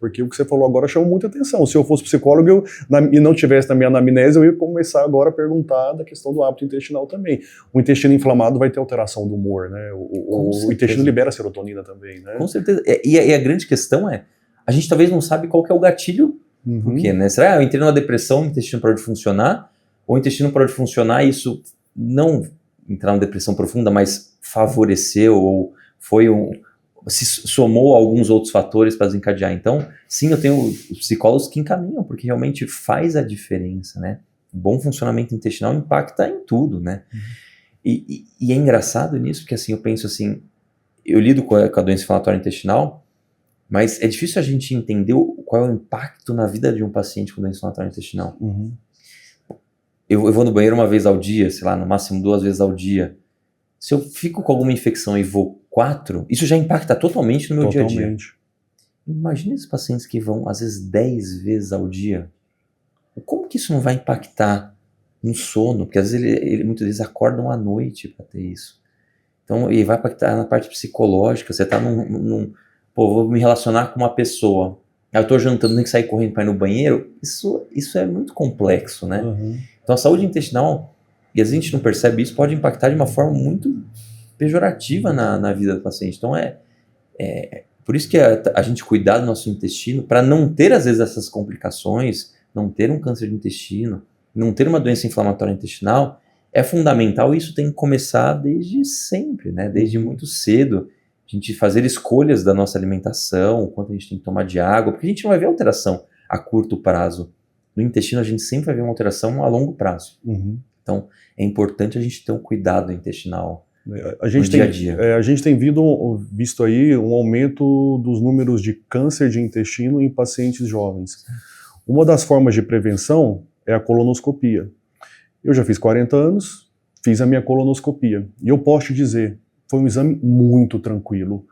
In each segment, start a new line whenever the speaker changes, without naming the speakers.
Porque o que você falou agora chamou muita atenção. Se eu fosse psicólogo e não tivesse na minha anamnese, eu ia começar agora a perguntar da questão do hábito intestinal também. O intestino inflamado vai ter alteração do humor, né? O intestino libera serotonina também, né?
Com certeza. E a grande questão é, a gente talvez não sabe qual que é o gatilho. Por quê, né? Será que eu entrei numa depressão, o intestino parou de funcionar? Ou o intestino parou de funcionar e isso não entrar numa depressão profunda, mas favoreceu ou se somou a alguns outros fatores para desencadear. Então, sim, eu tenho os psicólogos que encaminham, porque realmente faz a diferença, né? O bom funcionamento intestinal impacta em tudo, né? E é engraçado nisso, porque assim, eu penso assim, eu lido com a doença inflamatória intestinal, mas é difícil a gente entender qual é o impacto na vida de um paciente com doença inflamatória intestinal. Eu vou no banheiro uma vez ao dia, sei lá, no máximo 2 vezes ao dia. Se eu fico com alguma infecção e vou 4, isso já impacta totalmente no meu dia a dia. Imagina esses pacientes que vão, às vezes, 10 vezes ao dia. Como que isso não vai impactar no sono? Porque às vezes muitas vezes acordam à noite para ter isso. Então, e vai impactar na parte psicológica. Você está pô, vou me relacionar com uma pessoa. Eu estou jantando, tenho que sair correndo para ir no banheiro. Isso é muito complexo, né? Então, a saúde intestinal, e a gente não percebe isso, pode impactar de uma forma muito pejorativa na vida do paciente. Então, por isso que a gente cuidar do nosso intestino, para não ter, às vezes, essas complicações, não ter um câncer de intestino, não ter uma doença inflamatória intestinal, é fundamental, e isso tem que começar desde sempre, né? Desde muito cedo, a gente fazer escolhas da nossa alimentação, o quanto a gente tem que tomar de água, porque a gente não vai ver alteração a curto prazo. No intestino, a gente sempre vai ver uma alteração a longo prazo. Então, é importante a gente ter um cuidado intestinal no dia a dia.
A gente tem visto aí um aumento dos números de câncer de intestino em pacientes jovens. Uma das formas de prevenção é a colonoscopia. Eu já fiz 40 anos, fiz a minha colonoscopia. E eu posso te dizer, foi um exame muito tranquilo.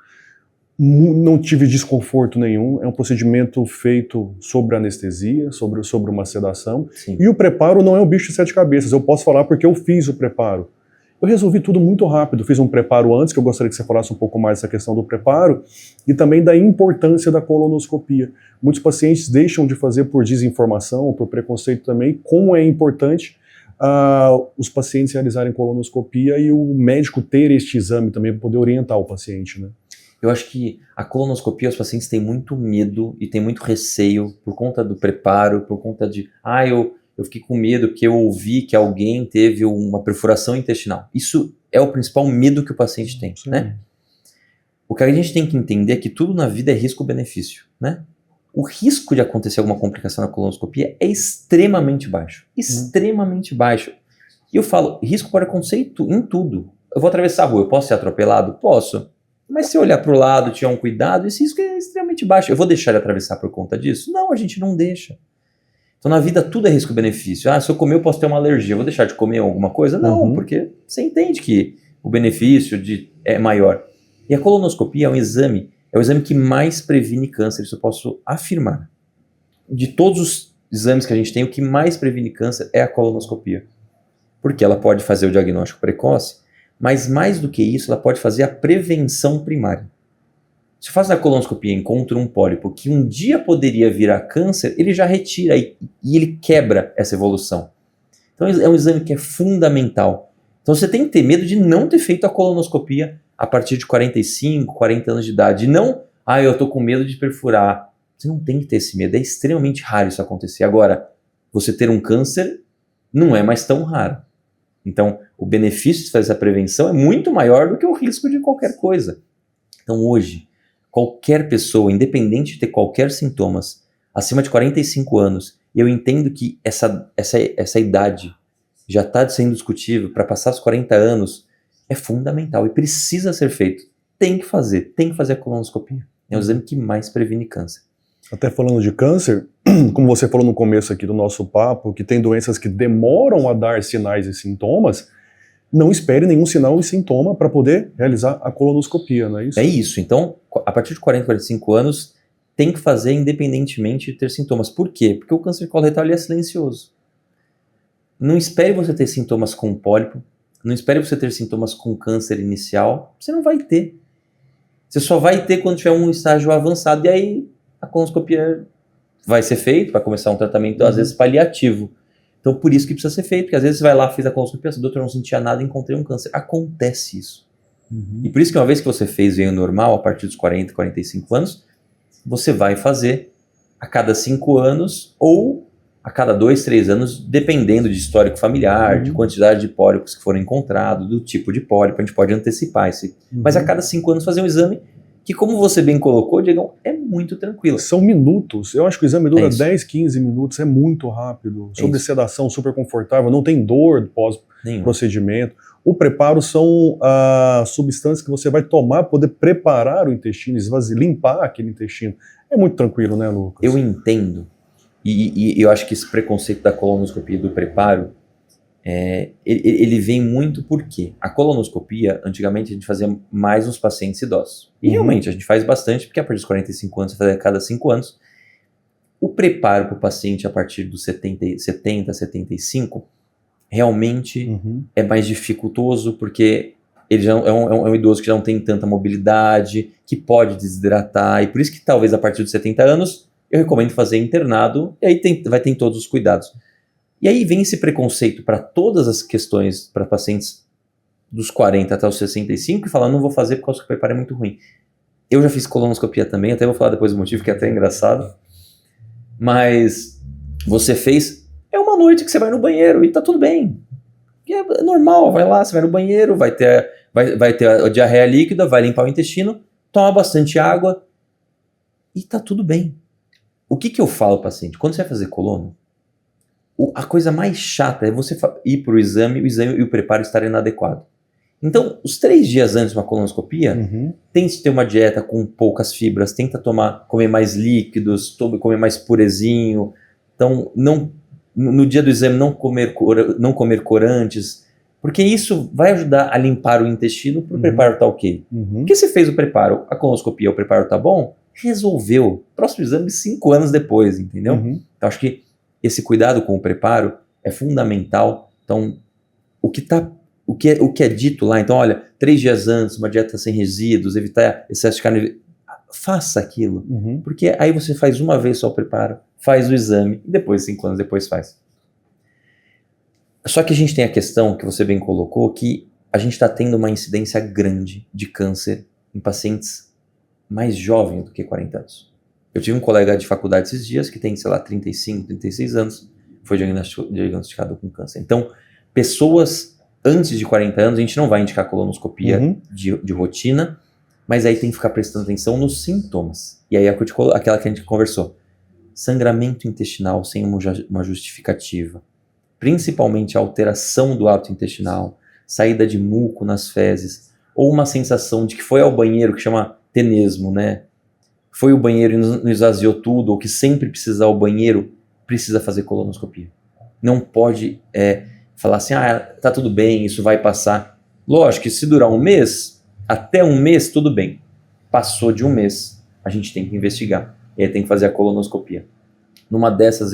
Não tive desconforto nenhum, é um procedimento feito sobre anestesia, sobre uma sedação.
Sim.
E o preparo não é um bicho de 7 cabeças, eu posso falar porque eu fiz o preparo. Eu resolvi tudo muito rápido, fiz um preparo antes, que eu gostaria que você falasse um pouco mais dessa questão do preparo, e também da importância da colonoscopia. Muitos pacientes deixam de fazer por desinformação, por preconceito também, como é importante os pacientes realizarem colonoscopia e o médico ter este exame também para poder orientar o paciente, né?
Eu acho que a colonoscopia, os pacientes têm muito medo e têm muito receio por conta do preparo, por conta de, eu fiquei com medo porque eu ouvi que alguém teve uma perfuração intestinal. Isso é o principal medo que o paciente tem, né? O que a gente tem que entender é que tudo na vida é risco-benefício, né? O risco de acontecer alguma complicação na colonoscopia é extremamente baixo. Extremamente baixo. E eu falo, risco pode acontecer em tudo. Eu vou atravessar a rua, eu posso ser atropelado? Posso. Mas se eu olhar para o lado, tiver um cuidado, esse risco é extremamente baixo. Eu vou deixar ele atravessar por conta disso? Não, a gente não deixa. Então na vida tudo é risco-benefício. Se eu comer eu posso ter uma alergia, eu vou deixar de comer alguma coisa? Não, porque você entende que o benefício é maior. E a colonoscopia é o exame que mais previne câncer, isso eu posso afirmar. De todos os exames que a gente tem, o que mais previne câncer é a colonoscopia. Porque ela pode fazer o diagnóstico precoce, mas mais do que isso, ela pode fazer a prevenção primária. Se eu faço a colonoscopia e encontro um pólipo que um dia poderia virar câncer, ele já retira e ele quebra essa evolução. Então é um exame que é fundamental. Então você tem que ter medo de não ter feito a colonoscopia a partir de 45, 40 anos de idade. E não, eu estou com medo de perfurar. Você não tem que ter esse medo, é extremamente raro isso acontecer. Agora, você ter um câncer não é mais tão raro. Então, o benefício de fazer essa prevenção é muito maior do que o risco de qualquer coisa. Então, hoje, qualquer pessoa, independente de ter qualquer sintomas, acima de 45 anos, eu entendo que essa idade já está sendo discutível para passar os 40 anos, é fundamental e precisa ser feito. Tem que fazer a colonoscopia. É o exame que mais previne câncer.
Até falando de câncer, como você falou no começo aqui do nosso papo, que tem doenças que demoram a dar sinais e sintomas, não espere nenhum sinal e sintoma para poder realizar a colonoscopia, não é isso?
É isso. Então, a partir de 40, 45 anos, tem que fazer independentemente de ter sintomas. Por quê? Porque o câncer de colo retal é silencioso. Não espere você ter sintomas com pólipo, não espere você ter sintomas com câncer inicial, você não vai ter. Você só vai ter quando tiver um estágio avançado, e aí a colonoscopia vai ser feita, vai começar um tratamento, às vezes, paliativo. Então, por isso que precisa ser feito, porque às vezes você vai lá, fez a colonoscopia, doutor, não sentia nada, encontrei um câncer. Acontece isso. E por isso que uma vez que você fez veio normal, a partir dos 40, 45 anos, você vai fazer a cada 5 anos ou a cada 2, 3 anos, dependendo de histórico familiar, de quantidade de pólipos que foram encontrados, do tipo de pólipo, a gente pode antecipar esse. Mas a cada 5 anos fazer um exame que, como você bem colocou, Diegão, é muito tranquilo.
São minutos. Eu acho que o exame dura 10, 15 minutos, é muito rápido. Sobre sedação, super confortável, não tem dor pós-procedimento. O preparo são substâncias que você vai tomar para poder preparar o intestino, limpar aquele intestino. É muito tranquilo, né, Lucas?
Eu entendo. E eu acho que esse preconceito da colonoscopia e do preparo, ele vem muito porque a colonoscopia, antigamente a gente fazia mais nos pacientes idosos. E realmente a gente faz bastante, porque a partir dos 45 anos, você faz a cada 5 anos. O preparo para o paciente a partir dos 70, 75, realmente é mais dificultoso, porque ele já é um idoso que já não tem tanta mobilidade, que pode desidratar, e por isso que talvez a partir dos 70 anos eu recomendo fazer internado, e aí vai ter todos os cuidados. E aí vem esse preconceito para todas as questões, para pacientes dos 40 até os 65, e falar, não vou fazer porque o preparo é muito ruim. Eu já fiz colonoscopia também, até vou falar depois do motivo, que é até engraçado. Mas você fez, é uma noite que você vai no banheiro e tá tudo bem. É normal, vai lá, você vai no banheiro, vai ter a diarreia líquida, vai limpar o intestino, toma bastante água e tá tudo bem. O que eu falo ao paciente? Quando você vai fazer colono, a coisa mais chata é você ir para o exame e o preparo estar inadequado. Então, os 3 dias antes de uma colonoscopia, tente ter uma dieta com poucas fibras, tenta comer mais líquidos, comer mais purezinho. Então, no dia do exame, não comer corantes, porque isso vai ajudar a limpar o intestino para o preparo estar ok. Porque você fez o preparo, a colonoscopia, o preparo está bom, resolveu. Próximo exame 5 anos depois, entendeu? Então, acho que esse cuidado com o preparo é fundamental. Então, o que é dito lá, então, olha, 3 dias antes, uma dieta sem resíduos, evitar excesso de carne, faça aquilo. Porque aí você faz uma vez só o preparo, faz o exame, e depois, 5 anos depois, faz. Só que a gente tem a questão, que você bem colocou, que a gente está tendo uma incidência grande de câncer em pacientes mais jovens do que 40 anos. Eu tive um colega de faculdade esses dias que tem, sei lá, 35, 36 anos, foi diagnosticado com câncer. Então, pessoas antes de 40 anos, a gente não vai indicar colonoscopia de rotina, mas aí tem que ficar prestando atenção nos sintomas. E aí aquela que a gente conversou. Sangramento intestinal sem uma justificativa. Principalmente a alteração do hábito intestinal, saída de muco nas fezes, ou uma sensação de que foi ao banheiro, que chama tenesmo, né? Foi o banheiro e não esvaziou tudo, ou que sempre precisa ir ao banheiro, precisa fazer colonoscopia. Não pode falar assim, tá tudo bem, isso vai passar. Lógico que se durar um mês, até um mês, tudo bem. Passou de um mês, a gente tem que investigar. E aí tem que fazer a colonoscopia. Numa dessas,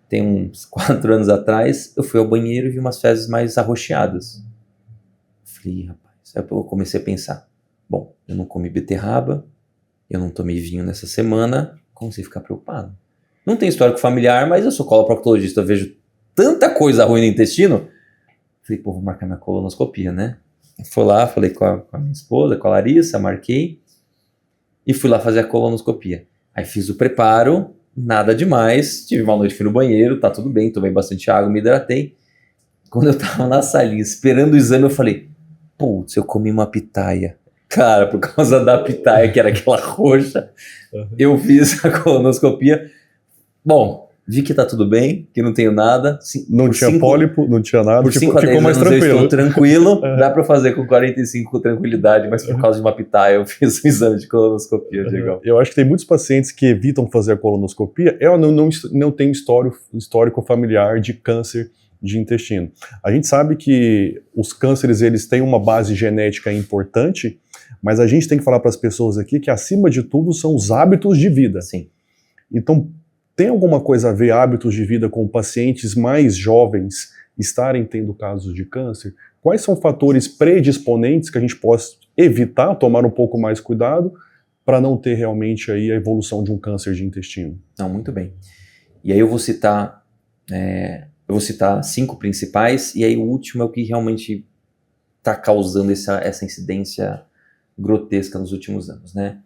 tem uns 4 anos atrás, eu fui ao banheiro e vi umas fezes mais arroxeadas. Falei, rapaz, aí eu comecei a pensar, bom, eu não comi beterraba, eu não tomei vinho nessa semana, comecei a ficar preocupado. Não tem histórico familiar, mas eu sou coloproctologista, eu vejo tanta coisa ruim no intestino. Falei, vou marcar minha colonoscopia, né? Fui lá, falei com a minha esposa, com a Larissa, marquei, e fui lá fazer a colonoscopia. Aí fiz o preparo, nada demais, tive uma noite, fui no banheiro, tá tudo bem, tomei bastante água, me hidratei. Quando eu tava na salinha esperando o exame, eu falei, putz, eu comi uma pitaia. Cara, por causa da pitaia, que era aquela roxa, eu fiz a colonoscopia. Bom, vi que tá tudo bem, que não tenho nada.
Não tinha pólipo, não tinha nada,
por 5 a 10 anos eu estou tranquilo, dá pra fazer com 45 com tranquilidade, mas por causa de uma pitaia eu fiz o exame de colonoscopia, Diego.
Eu acho que tem muitos pacientes que evitam fazer a colonoscopia, não tem histórico familiar de câncer de intestino. A gente sabe que os cânceres, eles têm uma base genética importante, mas a gente tem que falar para as pessoas aqui que, acima de tudo, são os hábitos de vida.
Sim.
Então, tem alguma coisa a ver hábitos de vida com pacientes mais jovens estarem tendo casos de câncer? Quais são fatores predisponentes que a gente possa evitar, tomar um pouco mais cuidado, para não ter realmente aí a evolução de um câncer de intestino?
Não, muito bem. E aí eu vou citar 5 principais, e aí o último é o que realmente está causando essa incidência grotesca nos últimos anos, né?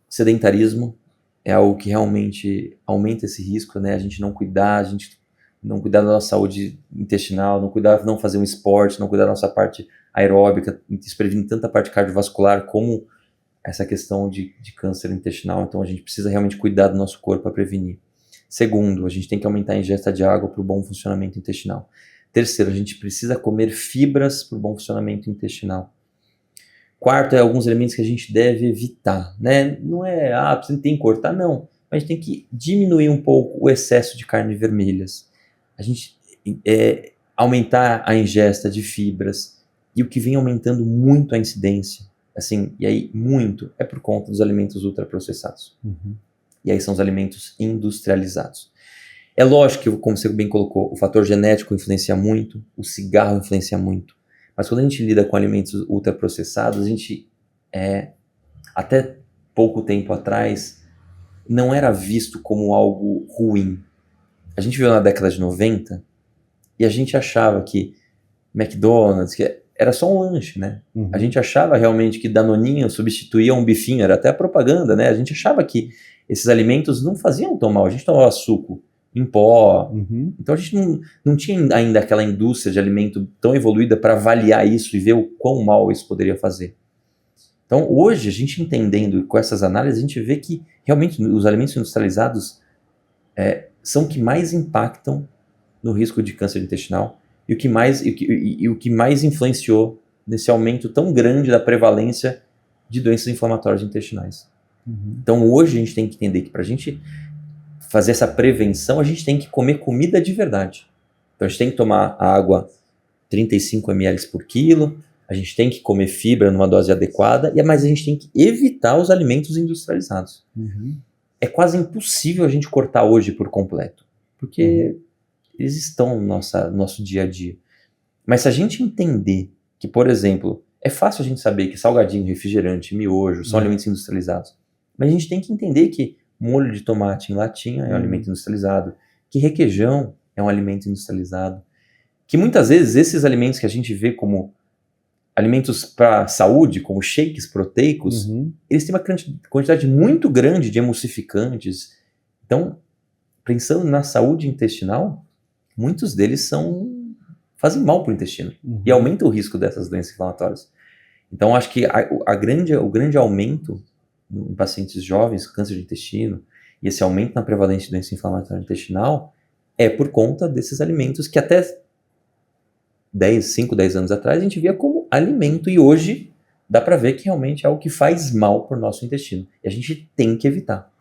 Sedentarismo é algo que realmente aumenta esse risco, né? A gente não cuidar da nossa saúde intestinal, não fazer um esporte, não cuidar da nossa parte aeróbica, isso previne tanto a parte cardiovascular como essa questão de câncer intestinal. Então a gente precisa realmente cuidar do nosso corpo para prevenir. Segundo, a gente tem que aumentar a ingesta de água para o bom funcionamento intestinal. Terceiro, a gente precisa comer fibras para o bom funcionamento intestinal. Quarto, alguns alimentos que a gente deve evitar, né? Não é, você tem que cortar, não. Mas a gente tem que diminuir um pouco o excesso de carnes vermelhas. A gente aumentar a ingesta de fibras. E o que vem aumentando muito a incidência, assim, e aí muito, é por conta dos alimentos ultraprocessados.
Uhum.
E aí são os alimentos industrializados. É lógico que, como você bem colocou, o fator genético influencia muito, o cigarro influencia muito. Mas quando a gente lida com alimentos ultraprocessados, a gente, até pouco tempo atrás, não era visto como algo ruim. A gente viu na década de 90 e a gente achava que McDonald's que era só um lanche, né?
Uhum.
A gente achava realmente que Danoninho substituía um bifinho, era até a propaganda, né? A gente achava que esses alimentos não faziam tão mal. A gente tomava suco em pó.
Uhum.
Então a gente não tinha ainda aquela indústria de alimento tão evoluída para avaliar isso e ver o quão mal isso poderia fazer. Então hoje, a gente entendendo com essas análises, a gente vê que realmente os alimentos industrializados são o que mais impactam no risco de câncer intestinal e o que mais influenciou nesse aumento tão grande da prevalência de doenças inflamatórias intestinais.
Uhum.
Então hoje a gente tem que entender que para a gente fazer essa prevenção, a gente tem que comer comida de verdade. Então a gente tem que tomar água 35 ml por quilo, a gente tem que comer fibra numa dose adequada, mas a gente tem que evitar os alimentos industrializados.
Uhum.
É quase impossível a gente cortar hoje por completo, porque eles estão no nosso dia a dia. Mas se a gente entender que, por exemplo, é fácil a gente saber que salgadinho, refrigerante, miojo são alimentos industrializados, mas a gente tem que entender que molho de tomate em latinha é um alimento industrializado, que requeijão é um alimento industrializado, que muitas vezes esses alimentos que a gente vê como alimentos para saúde, como shakes proteicos, eles têm uma quantidade muito grande de emulsificantes. Então, pensando na saúde intestinal, muitos deles fazem mal para o intestino e aumentam o risco dessas doenças inflamatórias. Então, acho que o grande aumento em pacientes jovens, câncer de intestino, e esse aumento na prevalência de doença inflamatória intestinal é por conta desses alimentos que até 5, 10 anos atrás a gente via como alimento e hoje dá para ver que realmente é algo que faz mal para o nosso intestino. E a gente tem que evitar.